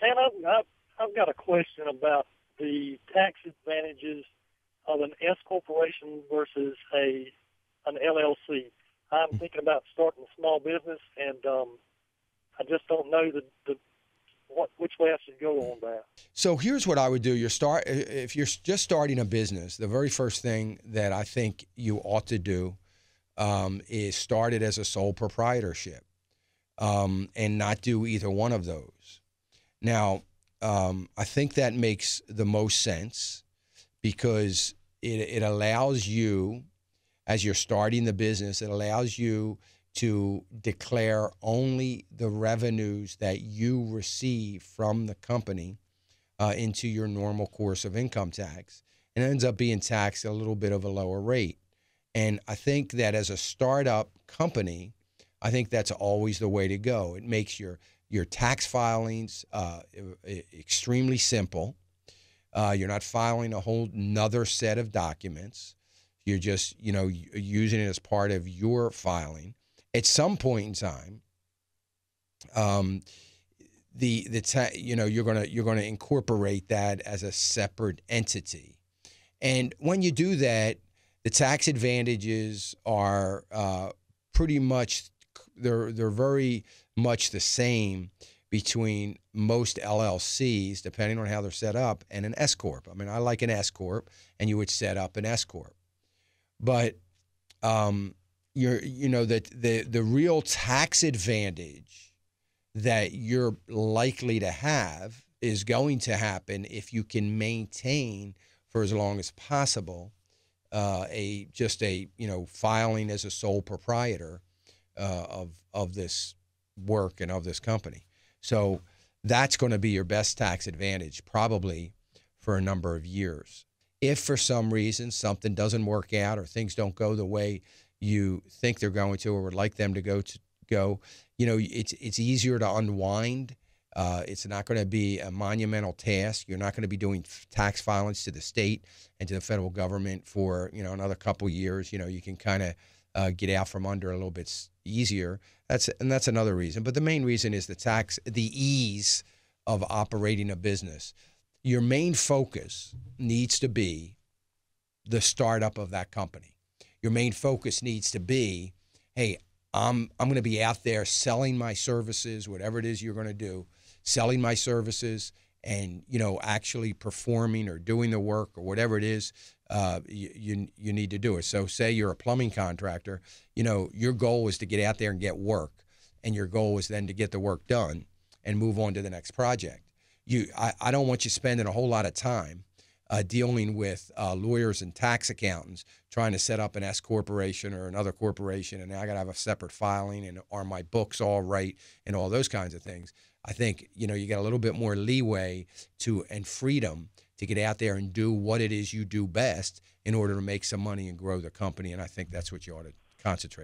And I've got a question about the tax advantages of an S corporation versus an LLC. I'm thinking about starting a small business, and I just don't know which way I should go on that. So here's what I would do. If you're just starting a business, the very first thing that I think you ought to do is start it as a sole proprietorship, and not do either one of those. Now, I think that makes the most sense because it allows you, as you're starting the business, it allows you to declare only the revenues that you receive from the company into your normal course of income tax, and it ends up being taxed at a little bit of a lower rate. And I think that as a startup company, I think that's always the way to go. It makes your tax filings extremely simple. You're not filing a whole nother set of documents. You're just, using it as part of your filing. At some point in time, you're gonna incorporate that as a separate entity, and when you do that, the tax advantages are pretty much they're very much the same between most LLCs, depending on how they're set up, and an S corp. I mean, I like an S corp, and you would set up an S corp, but the real tax advantage that you're likely to have is going to happen if you can maintain for as long as possible filing as a sole proprietor of this work and of this company. So that's going to be your best tax advantage probably for a number of years. If for some reason something doesn't work out or things don't go the way you think they're going to or would like them to go, it's easier to unwind. It's not going to be a monumental task. You're not going to be doing tax filings to the state and to the federal government for, another couple years. You can kind of get out from under a little bit easier. That's another reason. But the main reason is the ease of operating a business. Your main focus needs to be the startup of that company. Your main focus needs to be, hey, I'm going to be out there selling my services, whatever it is you're going to do, selling my services and, actually performing or doing the work or whatever it is you need to do it. So say you're a plumbing contractor, your goal is to get out there and get work, and your goal is then to get the work done and move on to the next project. I don't want you spending a whole lot of time dealing with lawyers and tax accountants trying to set up an S corporation or another corporation, and I got to have a separate filing, and are my books all right, and all those kinds of things. I think you got a little bit more leeway and freedom to get out there and do what it is you do best in order to make some money and grow the company, and I think that's what you ought to concentrate